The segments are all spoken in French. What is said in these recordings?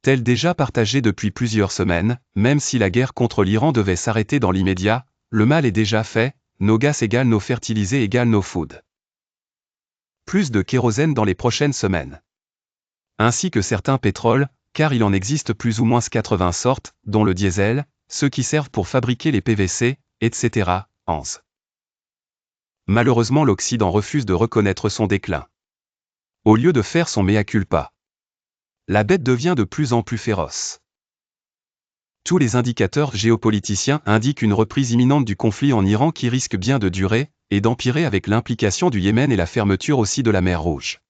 est-elle déjà partagée depuis plusieurs semaines, même si la guerre contre l'Iran devait s'arrêter dans l'immédiat, le mal est déjà fait, no gas égale no fertilisés égale no food. Plus de kérosène dans les prochaines semaines. Ainsi que certains pétroles, car il en existe plus ou moins 80 sortes, dont le diesel, ceux qui servent pour fabriquer les PVC, etc. Hans. Malheureusement l'Occident refuse de reconnaître son déclin. Au lieu de faire son mea culpa, la bête devient de plus en plus féroce. Tous les indicateurs géopoliticiens indiquent une reprise imminente du conflit en Iran qui risque bien de durer, et d'empirer avec l'implication du Yémen et la fermeture aussi de la mer Rouge.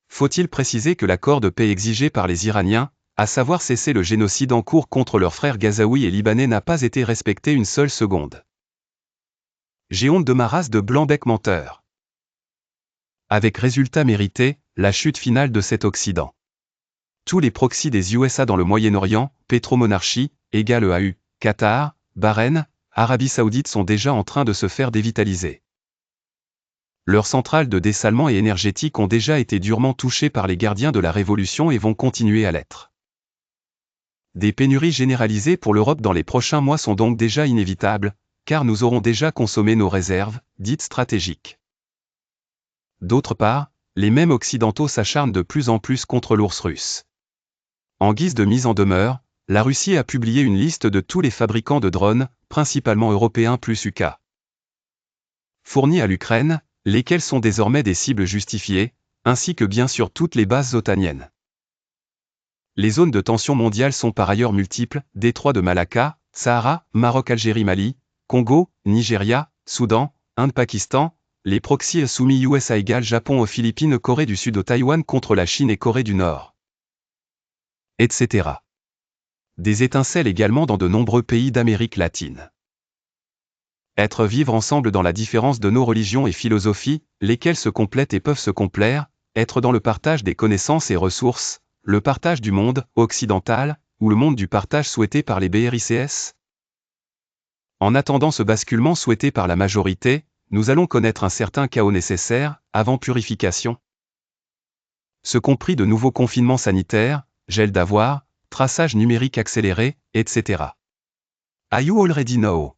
Faut-il préciser que l'accord de paix exigé par les Iraniens, à savoir cesser le génocide en cours contre leurs frères gazaouis et libanais n'a pas été respecté une seule seconde. J'ai honte de ma race de blanc-bec menteur. Avec résultat mérité, la chute finale de cet Occident. Tous les proxys des USA dans le Moyen-Orient, pétromonarchie, égale EAU, Qatar, Bahreïn, Arabie Saoudite sont déjà en train de se faire dévitaliser. Leurs centrales de dessalement et énergétique ont déjà été durement touchées par les gardiens de la Révolution et vont continuer à l'être. Des pénuries généralisées pour l'Europe dans les prochains mois sont donc déjà inévitables, car nous aurons déjà consommé nos réserves, dites stratégiques. D'autre part, les mêmes Occidentaux s'acharnent de plus en plus contre l'ours russe. En guise de mise en demeure, la Russie a publié une liste de tous les fabricants de drones, principalement européens plus UK, fournis à l'Ukraine, lesquels sont désormais des cibles justifiées, ainsi que bien sûr toutes les bases otaniennes. Les zones de tension mondiale sont par ailleurs multiples, détroit de Malacca, Sahara, Maroc, Algérie, Mali, Congo, Nigeria, Soudan, Inde, Pakistan, les proxys soumis USA égale Japon aux Philippines, Corée du Sud au Taïwan contre la Chine et Corée du Nord, etc. Des étincelles également dans de nombreux pays d'Amérique latine. Être vivre ensemble dans la différence de nos religions et philosophies, lesquelles se complètent et peuvent se complaire, être dans le partage des connaissances et ressources, le partage du monde occidental, ou le monde du partage souhaité par les BRICS. En attendant ce basculement souhaité par la majorité, nous allons connaître un certain chaos nécessaire, avant purification. Ce compris de nouveaux confinements sanitaires, gel d'avoir, traçage numérique accéléré, etc. You already know.